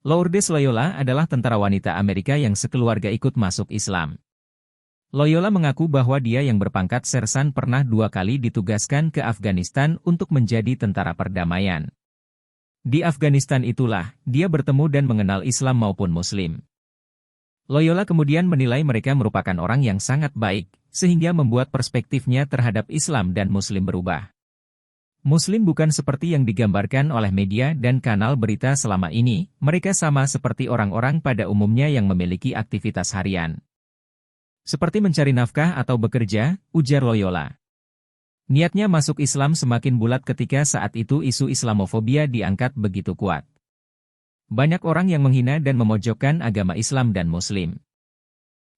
Lourdes Loyola adalah tentara wanita Amerika yang sekeluarga ikut masuk Islam. Loyola mengaku bahwa dia yang berpangkat sersan pernah 2 kali ditugaskan ke Afghanistan untuk menjadi tentara perdamaian. Di Afghanistan itulah, dia bertemu dan mengenal Islam maupun Muslim. Loyola kemudian menilai mereka merupakan orang yang sangat baik, sehingga membuat perspektifnya terhadap Islam dan Muslim berubah. Muslim bukan seperti yang digambarkan oleh media dan kanal berita selama ini, mereka sama seperti orang-orang pada umumnya yang memiliki aktivitas harian. Seperti mencari nafkah atau bekerja, ujar Loyola. Niatnya masuk Islam semakin bulat ketika saat itu isu Islamofobia diangkat begitu kuat. Banyak orang yang menghina dan memojokkan agama Islam dan Muslim.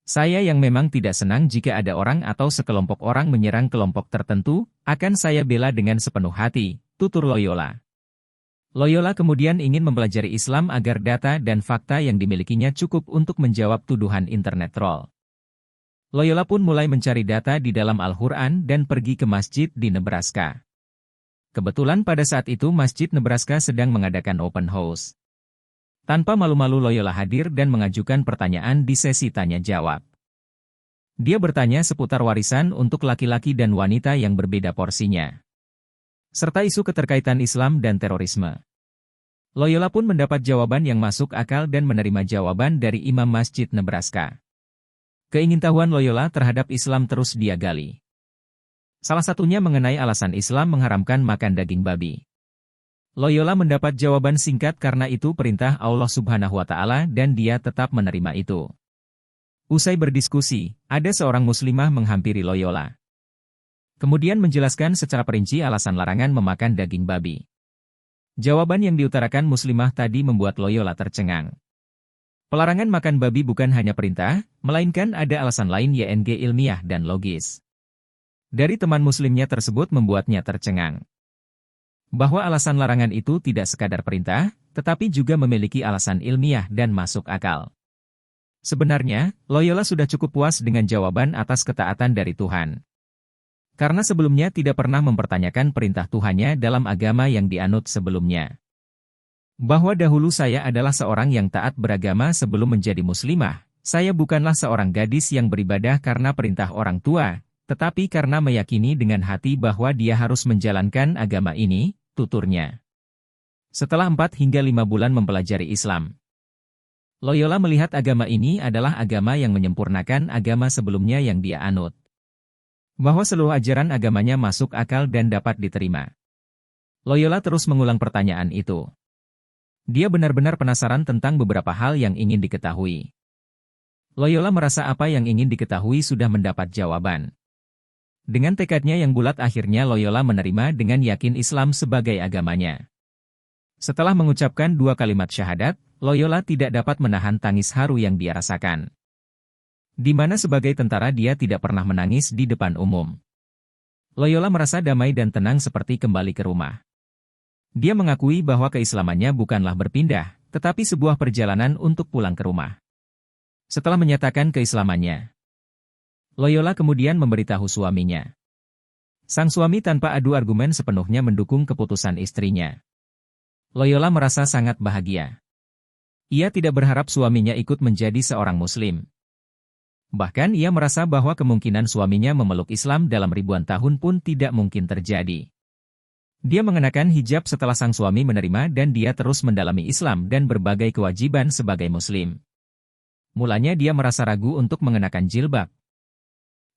Saya yang memang tidak senang jika ada orang atau sekelompok orang menyerang kelompok tertentu, akan saya bela dengan sepenuh hati, tutur Loyola. Loyola kemudian ingin mempelajari Islam agar data dan fakta yang dimilikinya cukup untuk menjawab tuduhan internet troll. Loyola pun mulai mencari data di dalam Al-Quran dan pergi ke masjid di Nebraska. Kebetulan pada saat itu Masjid Nebraska sedang mengadakan open house. Tanpa malu-malu Loyola hadir dan mengajukan pertanyaan di sesi tanya-jawab. Dia bertanya seputar warisan untuk laki-laki dan wanita yang berbeda porsinya, serta isu keterkaitan Islam dan terorisme. Loyola pun mendapat jawaban yang masuk akal dan menerima jawaban dari Imam Masjid Nebraska. Keingintahuan Loyola terhadap Islam terus dia gali. Salah satunya mengenai alasan Islam mengharamkan makan daging babi. Loyola mendapat jawaban singkat karena itu perintah Allah Subhanahu wa Ta'ala dan dia tetap menerima itu. Usai berdiskusi, ada seorang muslimah menghampiri Loyola. Kemudian menjelaskan secara perinci alasan larangan memakan daging babi. Jawaban yang diutarakan muslimah tadi membuat Loyola tercengang. Pelarangan makan babi bukan hanya perintah, melainkan ada alasan lain yang ilmiah dan logis. Dari teman muslimnya tersebut membuatnya tercengang. Bahwa alasan larangan itu tidak sekadar perintah, tetapi juga memiliki alasan ilmiah dan masuk akal. Sebenarnya, Loyola sudah cukup puas dengan jawaban atas ketaatan dari Tuhan. Karena sebelumnya tidak pernah mempertanyakan perintah Tuhannya dalam agama yang dianut sebelumnya. Bahwa dahulu saya adalah seorang yang taat beragama sebelum menjadi muslimah, saya bukanlah seorang gadis yang beribadah karena perintah orang tua, tetapi karena meyakini dengan hati bahwa dia harus menjalankan agama ini, tuturnya. Setelah 4 hingga 5 bulan mempelajari Islam, Loyola melihat agama ini adalah agama yang menyempurnakan agama sebelumnya yang dia anut. Bahwa seluruh ajaran agamanya masuk akal dan dapat diterima. Loyola terus mengulang pertanyaan itu. Dia benar-benar penasaran tentang beberapa hal yang ingin diketahui. Loyola merasa apa yang ingin diketahui sudah mendapat jawaban. Dengan tekadnya yang bulat akhirnya Loyola menerima dengan yakin Islam sebagai agamanya. Setelah mengucapkan 2 kalimat syahadat, Loyola tidak dapat menahan tangis haru yang dia rasakan. Di mana sebagai tentara dia tidak pernah menangis di depan umum. Loyola merasa damai dan tenang seperti kembali ke rumah. Dia mengakui bahwa keislamannya bukanlah berpindah, tetapi sebuah perjalanan untuk pulang ke rumah. Setelah menyatakan keislamannya, Loyola kemudian memberitahu suaminya. Sang suami tanpa adu argumen sepenuhnya mendukung keputusan istrinya. Loyola merasa sangat bahagia. Ia tidak berharap suaminya ikut menjadi seorang muslim. Bahkan ia merasa bahwa kemungkinan suaminya memeluk Islam dalam ribuan tahun pun tidak mungkin terjadi. Dia mengenakan hijab setelah sang suami menerima dan dia terus mendalami Islam dan berbagai kewajiban sebagai muslim. Mulanya dia merasa ragu untuk mengenakan jilbab.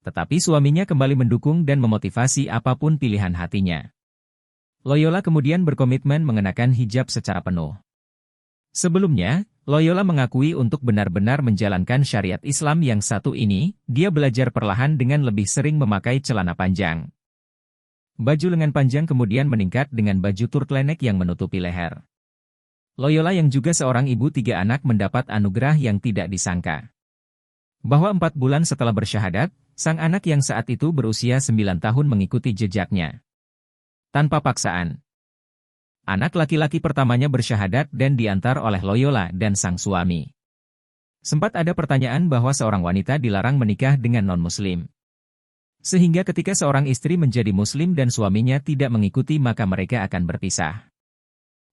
Tetapi suaminya kembali mendukung dan memotivasi apapun pilihan hatinya. Loyola kemudian berkomitmen mengenakan hijab secara penuh. Sebelumnya, Loyola mengakui untuk benar-benar menjalankan syariat Islam yang satu ini, dia belajar perlahan dengan lebih sering memakai celana panjang. Baju lengan panjang kemudian meningkat dengan baju turtleneck yang menutupi leher. Loyola yang juga seorang ibu 3 anak mendapat anugerah yang tidak disangka. Bahwa 4 bulan setelah bersyahadat, sang anak yang saat itu berusia 9 tahun mengikuti jejaknya. Tanpa paksaan. Anak laki-laki pertamanya bersyahadat dan diantar oleh Loyola dan sang suami. Sempat ada pertanyaan bahwa seorang wanita dilarang menikah dengan non-muslim. Sehingga ketika seorang istri menjadi muslim dan suaminya tidak mengikuti maka mereka akan berpisah.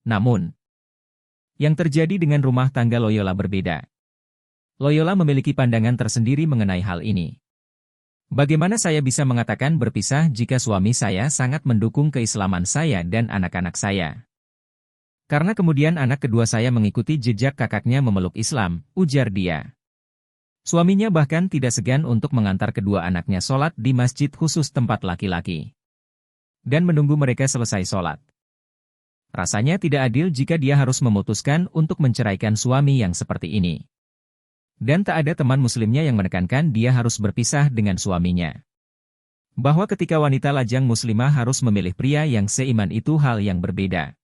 Namun, Yang terjadi dengan rumah tangga Loyola berbeda. Loyola memiliki pandangan tersendiri mengenai hal ini. Bagaimana saya bisa mengatakan berpisah jika suami saya sangat mendukung keislaman saya dan anak-anak saya? Karena kemudian anak kedua saya mengikuti jejak kakaknya memeluk Islam, ujar dia. Suaminya bahkan tidak segan untuk mengantar kedua anaknya sholat di masjid khusus tempat laki-laki. Dan menunggu mereka selesai sholat. Rasanya tidak adil jika dia harus memutuskan untuk menceraikan suami yang seperti ini. Dan tak ada teman muslimnya yang menekankan dia harus berpisah dengan suaminya. Bahwa ketika wanita lajang muslimah harus memilih pria yang seiman itu hal yang berbeda.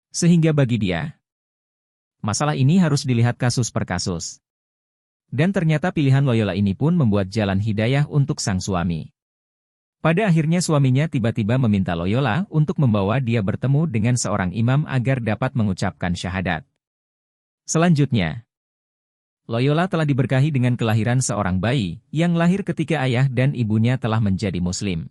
Sehingga bagi dia, masalah ini harus dilihat kasus per kasus. Dan ternyata pilihan Loyola ini pun membuat jalan hidayah untuk sang suami. Pada akhirnya suaminya tiba-tiba meminta Loyola untuk membawa dia bertemu dengan seorang imam agar dapat mengucapkan syahadat. Selanjutnya, Loyola telah diberkahi dengan kelahiran seorang bayi, yang lahir ketika ayah dan ibunya telah menjadi muslim.